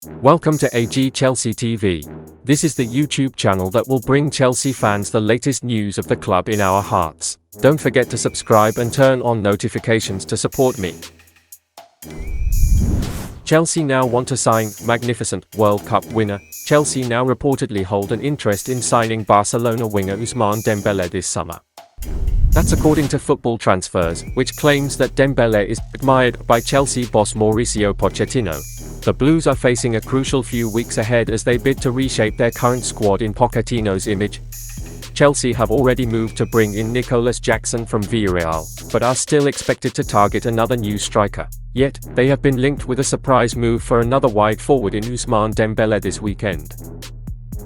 Welcome to AG Chelsea TV. This is the YouTube channel that will bring Chelsea fans the latest news of the club in our hearts. Don't forget to subscribe and turn on notifications to support me. Chelsea now want to sign magnificent World Cup winner. Chelsea now reportedly hold an interest in signing Barcelona winger Ousmane Dembele this summer. That's according to Football Transfers, which claims that Dembele is admired by Chelsea boss Mauricio Pochettino. The Blues are facing a crucial few weeks ahead as they bid to reshape their current squad in Pochettino's image. Chelsea have already moved to bring in Nicolas Jackson from Villarreal, but are still expected to target another new striker. Yet, they have been linked with a surprise move for another wide forward in Ousmane Dembele this weekend.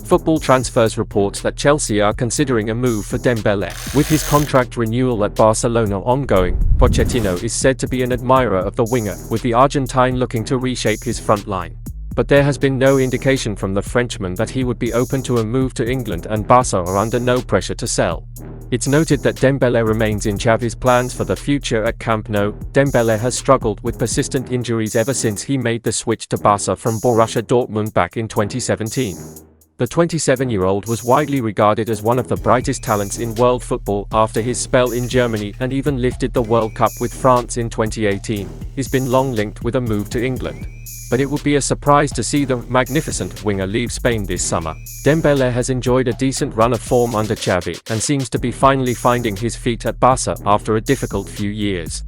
Football Transfers reports that Chelsea are considering a move for Dembele. With his contract renewal at Barcelona ongoing, Pochettino is said to be an admirer of the winger, with the Argentine looking to reshape his front line. But there has been no indication from the Frenchman that he would be open to a move to England, and Barca are under no pressure to sell. It's noted that Dembele remains in Xavi's plans for the future at Camp Nou. Dembele has struggled with persistent injuries ever since he made the switch to Barca from Borussia Dortmund back in 2017. The 27-year-old was widely regarded as one of the brightest talents in world football after his spell in Germany and even lifted the World Cup with France in 2018. He's been long linked with a move to England. But it would be a surprise to see the magnificent winger leave Spain this summer. Dembele has enjoyed a decent run of form under Xavi and seems to be finally finding his feet at Barca after a difficult few years.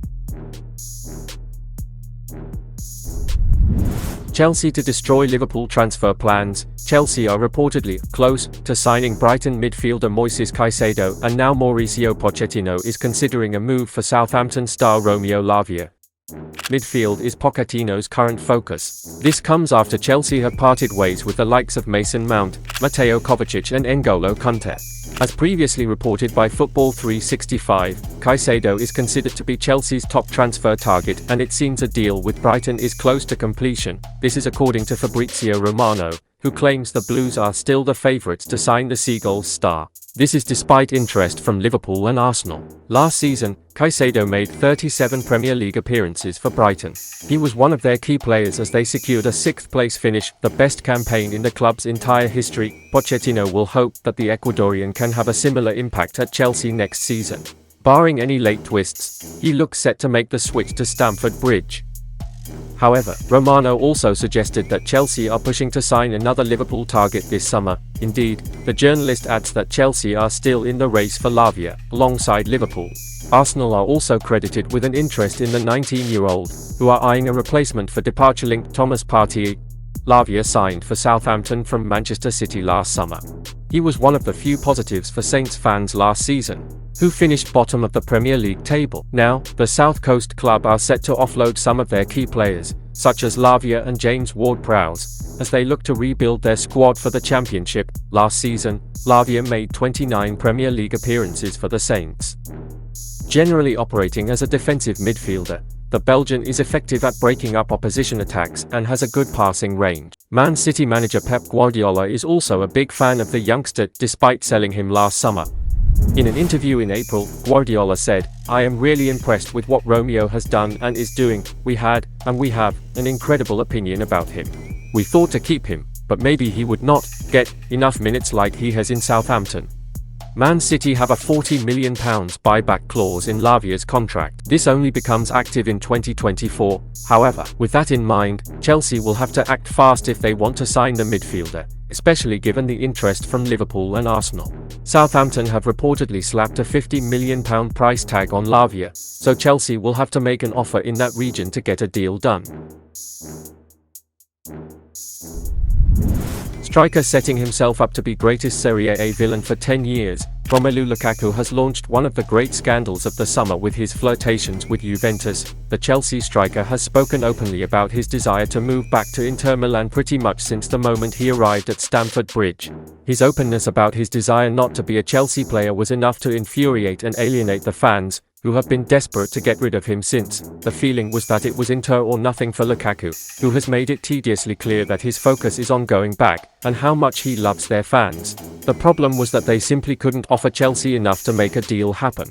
Chelsea to destroy Liverpool transfer plans. Chelsea are reportedly close to signing Brighton midfielder Moises Caicedo, and now Mauricio Pochettino is considering a move for Southampton star Romelu Lukaku. Midfield is Pochettino's current focus. This comes after Chelsea have parted ways with the likes of Mason Mount, Mateo Kovacic and N'Golo Kanté. As previously reported by Football 365, Caicedo is considered to be Chelsea's top transfer target, and it seems a deal with Brighton is close to completion. This is according to Fabrizio Romano, who claims the Blues are still the favourites to sign the Seagulls star. This is despite interest from Liverpool and Arsenal. Last season, Caicedo made 37 Premier League appearances for Brighton. He was one of their key players as they secured a 6th place finish, the best campaign in the club's entire history. Pochettino will hope that the Ecuadorian can have a similar impact at Chelsea next season. Barring any late twists, he looks set to make the switch to Stamford Bridge. However, Romano also suggested that Chelsea are pushing to sign another Liverpool target this summer. Indeed, the journalist adds that Chelsea are still in the race for Lavia, alongside Liverpool. Arsenal are also credited with an interest in the 19-year-old, who are eyeing a replacement for departure-linked Thomas Partey. Lavia signed for Southampton from Manchester City last summer. He was one of the few positives for Saints fans last season, who finished bottom of the Premier League table. Now, the South Coast club are set to offload some of their key players, such as Lavia and James Ward-Prowse, as they look to rebuild their squad for the Championship. Last season, Lavia made 29 Premier League appearances for the Saints. Generally operating as a defensive midfielder, the Belgian is effective at breaking up opposition attacks and has a good passing range. Man City manager Pep Guardiola is also a big fan of the youngster, despite selling him last summer. In an interview in April, Guardiola said, "I am really impressed with what Romeo has done and is doing. We have an incredible opinion about him. We thought to keep him, but maybe he would not get enough minutes like he has in Southampton." Man City have a £40 million buyback clause in Lavia's contract. This only becomes active in 2024. However, with that in mind, Chelsea will have to act fast if they want to sign the midfielder, especially given the interest from Liverpool and Arsenal. Southampton have reportedly slapped a £50 million price tag on Lavia, so Chelsea will have to make an offer in that region to get a deal done. Striker setting himself up to be greatest Serie A villain for 10 years, Romelu Lukaku has launched one of the great scandals of the summer with his flirtations with Juventus. The Chelsea striker has spoken openly about his desire to move back to Inter Milan pretty much since the moment he arrived at Stamford Bridge. His openness about his desire not to be a Chelsea player was enough to infuriate and alienate the fans, who have been desperate to get rid of him since. The feeling was that it was Inter or nothing for Lukaku, who has made it tediously clear that his focus is on going back, and how much he loves their fans. The problem was that they simply couldn't offer Chelsea enough to make a deal happen.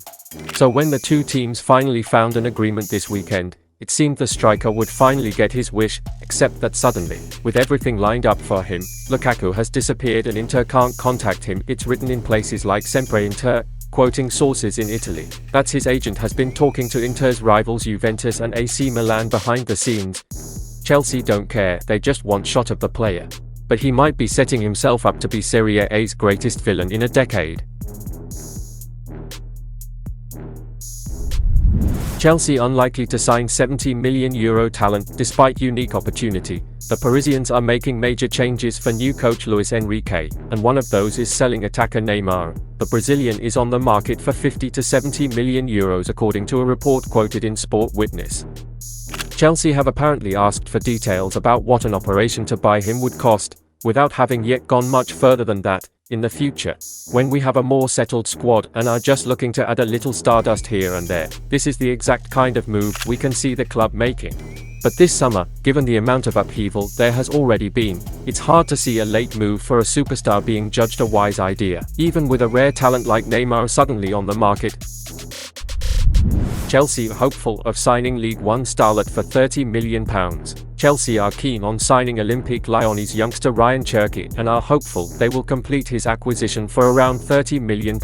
So when the two teams finally found an agreement this weekend, It seemed the striker would finally get his wish, except that suddenly, with everything lined up for him, Lukaku has disappeared and Inter can't contact him. It's written in places like Sempre Inter, quoting sources in Italy, that his agent has been talking to Inter's rivals Juventus and AC Milan behind the scenes. Chelsea don't care, they just want shot of the player. But he might be setting himself up to be Serie A's greatest villain in a decade. Chelsea unlikely to sign €70 million talent despite unique opportunity. The Parisians are making major changes for new coach Luis Enrique, and one of those is selling attacker Neymar. The Brazilian is on the market for €50 to €70 million according to a report quoted in Sport Witness. Chelsea have apparently asked for details about what an operation to buy him would cost, without having yet gone much further than that. In the future, when we have a more settled squad and are just looking to add a little stardust here and there, this is the exact kind of move we can see the club making. But this summer, given the amount of upheaval there has already been, it's hard to see a late move for a superstar being judged a wise idea, even with a rare talent like Neymar suddenly on the market. Chelsea hopeful of signing League One starlet for £30 million. Chelsea are keen on signing Olympique Lyonnais youngster Rayan Cherki and are hopeful they will complete his acquisition for around £30 million.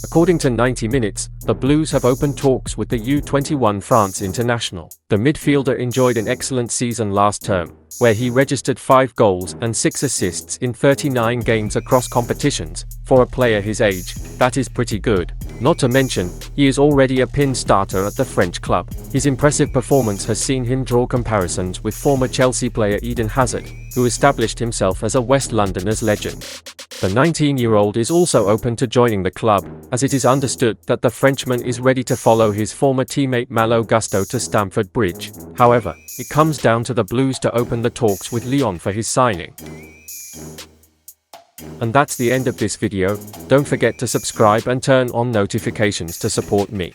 According to 90 Minutes, the Blues have opened talks with the U21 France international. The midfielder enjoyed an excellent season last term, where he registered 5 goals and 6 assists in 39 games across competitions. For a player his age, that is pretty good. Not to mention, he is already a pin starter at the French club. His impressive performance has seen him draw comparisons with former Chelsea player Eden Hazard, who established himself as a West Londoners legend. The 19-year-old is also open to joining the club, as it is understood that the Frenchman is ready to follow his former teammate Malo Gusto to Stamford Bridge. However, it comes down to the Blues to open the talks with Lyon for his signing. And that's the end of this video. Don't forget to subscribe and turn on notifications to support me.